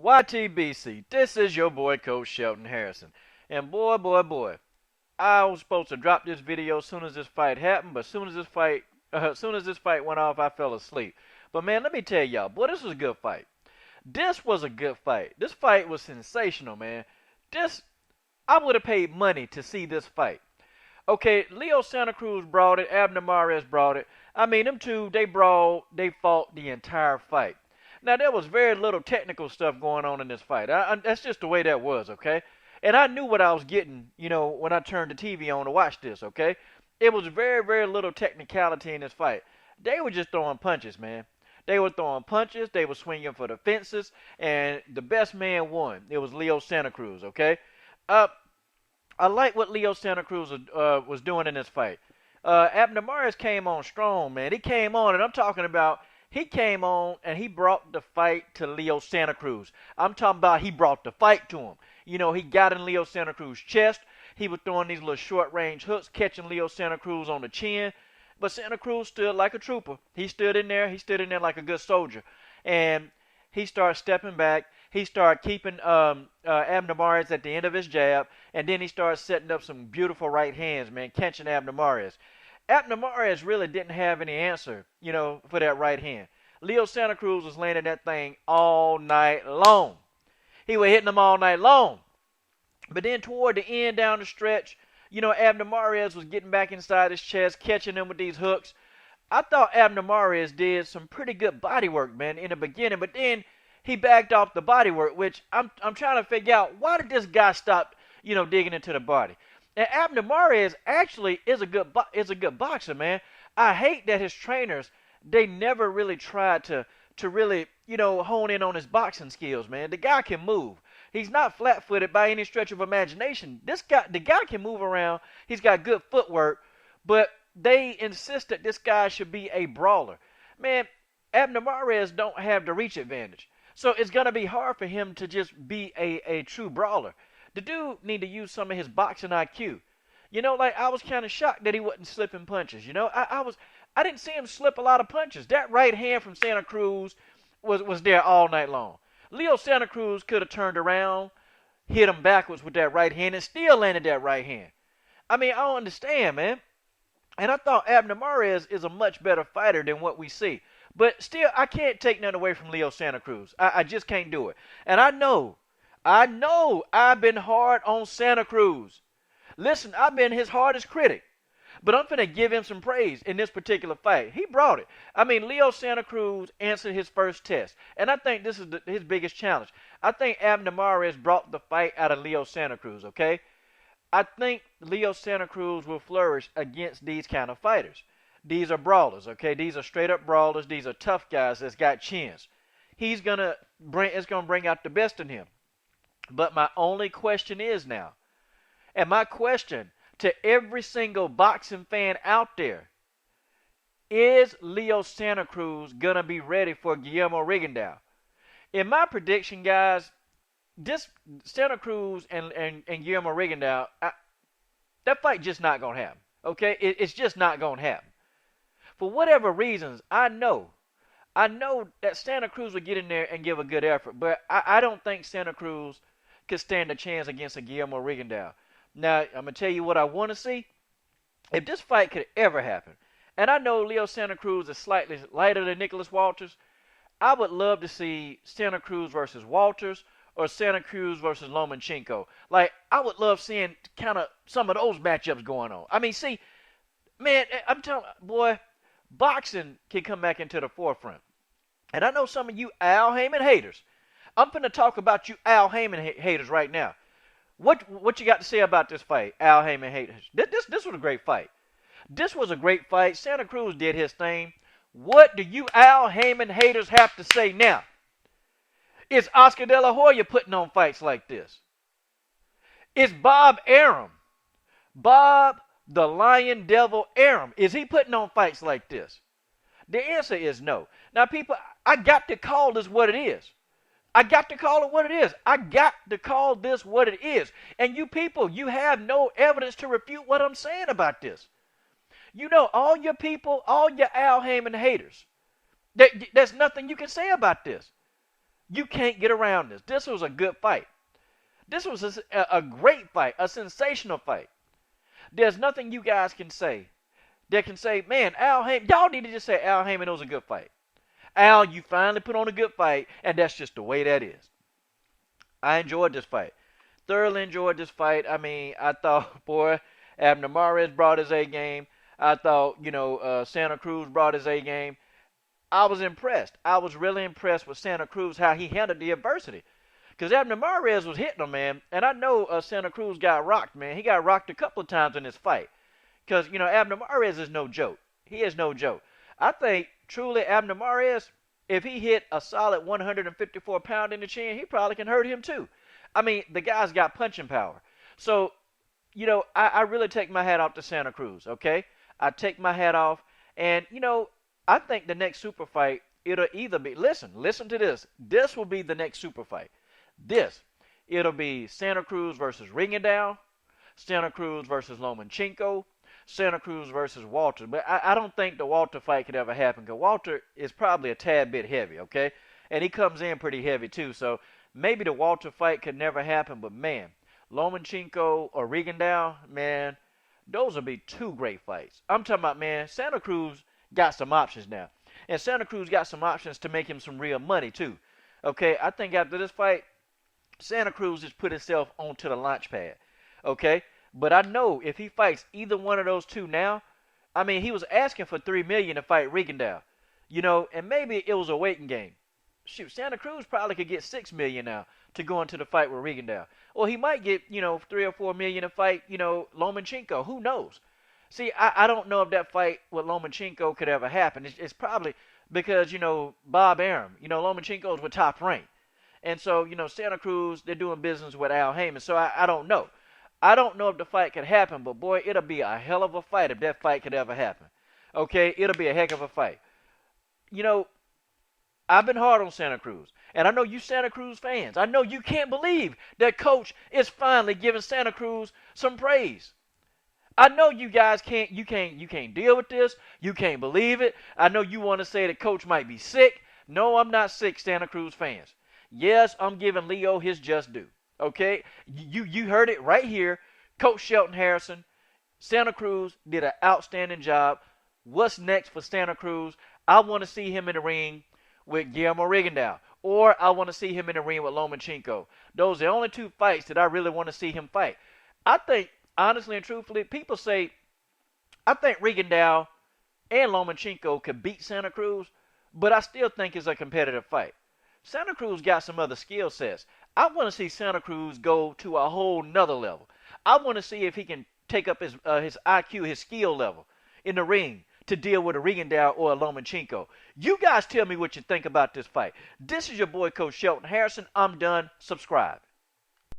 YTBC, this is your boy Coach Shelton Harrison. And boy, I was supposed to drop this video as soon as this fight happened, but as soon as this fight went off, I fell asleep. But man, let me tell y'all, boy, this was a good fight. This was a good fight. This fight was sensational, man. This, I would have paid money to see this fight. Okay, Leo Santa Cruz brought it, Abner Mares brought it. I mean, them two, they fought the entire fight. Now, there was very little technical stuff going on in this fight. That's just the way that was, okay? And I knew what I was getting, when I turned the TV on to watch this, okay? It was very little technicality in this fight. They were just throwing punches, man. They were throwing punches, they were swinging for the fences, and the best man won. It was Leo Santa Cruz, okay? Uh, I like what Leo Santa Cruz was doing in this fight. Abner Mares came on strong, man. He came on, and I'm talking about he came on and he brought the fight to Leo Santa Cruz. I'm talking about he brought the fight to him. He got in Leo Santa Cruz's chest. He was throwing these little short range hooks, catching Leo Santa Cruz on the chin. But Santa Cruz stood like a trooper. He stood in there. He stood in there like a good soldier. And he started stepping back. He started keeping Abner Mares at the end of his jab. And then he started setting up some beautiful right hands, man, catching Abner Mares. Abner Mares really didn't have any answer, for that right hand. Leo Santa Cruz was landing that thing all night long. He was hitting them all night long. But then toward the end down the stretch, Abner Mares was getting back inside his chest, catching him with these hooks. I thought Abner Mares did some pretty good body work, man, in the beginning. But then he backed off the body work, which I'm trying to figure out, why did this guy stop, digging into the body? And Abner Mares actually is a good boxer, man. I hate that his trainers, they never really tried to really, hone in on his boxing skills, man. The guy can move. He's not flat-footed by any stretch of imagination. The guy can move around. He's got good footwork, but they insist that this guy should be a brawler. Man, Abner Mares don't have the reach advantage. So it's going to be hard for him to just be a true brawler. The dude need to use some of his boxing IQ. I was kind of shocked that he wasn't slipping punches. I didn't see him slip a lot of punches. That right hand from Santa Cruz was there all night long. Leo Santa Cruz could have turned around, hit him backwards with that right hand, and still landed that right hand. I mean, I don't understand, man. And I thought Abner Mares is a much better fighter than what we see. But still, I can't take nothing away from Leo Santa Cruz. I just can't do it. And I know I've been hard on Santa Cruz. Listen, I've been his hardest critic. But I'm finna give him some praise in this particular fight. He brought it. I mean, Leo Santa Cruz answered his first test. And I think this is his biggest challenge. I think Abner Mares brought the fight out of Leo Santa Cruz, okay? I think Leo Santa Cruz will flourish against these kind of fighters. These are brawlers, okay? These are straight up brawlers. These are tough guys that's got chins. It's gonna bring out the best in him. But my only question is now, and my question to every single boxing fan out there, is Leo Santa Cruz going to be ready for Guillermo Rigondeaux? In my prediction, guys, this Santa Cruz and Guillermo Rigondeaux, that fight just not going to happen. Okay? It's just not going to happen. For whatever reasons, I know that Santa Cruz will get in there and give a good effort, but I don't think Santa Cruz could stand a chance against a Guillermo Rigondeaux. Now, I'm going to tell you what I want to see. If this fight could ever happen, and I know Leo Santa Cruz is slightly lighter than Nicholas Walters, I would love to see Santa Cruz versus Walters or Santa Cruz versus Lomachenko. Like, I would love seeing kind of some of those matchups going on. I mean, see, man, I'm telling you, boy, boxing can come back into the forefront. And I know some of you Al Heyman haters. I'm going to talk about you Al Heyman haters right now. What you got to say about this fight, Al Heyman haters? This was a great fight. This was a great fight. Santa Cruz did his thing. What do you Al Heyman haters have to say now? Is Oscar De La Hoya putting on fights like this? Is Bob the Lion Devil Arum, is he putting on fights like this? The answer is no. Now, people, I got to call this what it is. I got to call it what it is. I got to call this what it is. And you people, you have no evidence to refute what I'm saying about this. All your people, all your Al Heyman haters, there's nothing you can say about this. You can't get around this. This was a good fight. This was a great fight, a sensational fight. There's nothing you guys can say that can say, man, Al Heyman, y'all need to just say Al Heyman, it was a good fight. Al, you finally put on a good fight, and that's just the way that is. I enjoyed this fight. Thoroughly enjoyed this fight. I mean, I thought, boy, Abner brought his A game. I thought, Santa Cruz brought his A game. I was impressed. I was really impressed with Santa Cruz, how he handled the adversity. Because Abner was hitting him, man. And I know Santa Cruz got rocked, man. He got rocked a couple of times in this fight. Because, Abner is no joke. He is no joke. I think, truly, Abner if he hit a solid 154 pound in the chin, he probably can hurt him too. I mean, the guy's got punching power. So, I really take my hat off to Santa Cruz, okay? I take my hat off. And, I think the next super fight, it'll either be, listen to this. This will be the next super fight. It'll be Santa Cruz versus Rigondeaux, Santa Cruz versus Lomachenko, Santa Cruz versus Walter. But I don't think the Walter fight could ever happen because Walter is probably a tad bit heavy, okay? And he comes in pretty heavy too. So maybe the Walter fight could never happen. But man, Lomachenko or Rigondeaux, man, those will be two great fights. I'm talking about, man, Santa Cruz got some options now. And Santa Cruz got some options to make him some real money too. Okay, I think after this fight, Santa Cruz just put himself onto the launch pad. Okay? But I know if he fights either one of those two now, I mean, he was asking for $3 million to fight Rigondeaux. And maybe it was a waiting game. Shoot, Santa Cruz probably could get $6 million now to go into the fight with Rigondeaux. Or he might get, 3 or $4 million to fight, Lomachenko. Who knows? See, I don't know if that fight with Lomachenko could ever happen. It's probably because, Bob Arum, Lomachenko's with Top Rank. And so, Santa Cruz, they're doing business with Al Heyman. So I don't know. I don't know if the fight could happen, but boy, it'll be a hell of a fight if that fight could ever happen. Okay? It'll be a heck of a fight. I've been hard on Santa Cruz. And I know you Santa Cruz fans. I know you can't believe that Coach is finally giving Santa Cruz some praise. I know you guys can't deal with this. You can't believe it. I know you want to say that Coach might be sick. No, I'm not sick, Santa Cruz fans. Yes, I'm giving Leo his just due. Okay? You heard it right here. Coach Shelton Harrison, Santa Cruz did an outstanding job. What's next for Santa Cruz? I want to see him in the ring with Guillermo Rigondeaux. Or I want to see him in the ring with Lomachenko. Those are the only two fights that I really want to see him fight. I think, honestly and truthfully, people say, I think Rigondeaux and Lomachenko could beat Santa Cruz, but I still think it's a competitive fight. Santa Cruz got some other skill sets. I want to see Santa Cruz go to a whole nother level. I want to see if he can take up his IQ, his skill level in the ring to deal with a Rigondeaux or a Lomachenko. You guys tell me what you think about this fight. This is your boy, Coach Shelton Harrison. I'm done. Subscribe.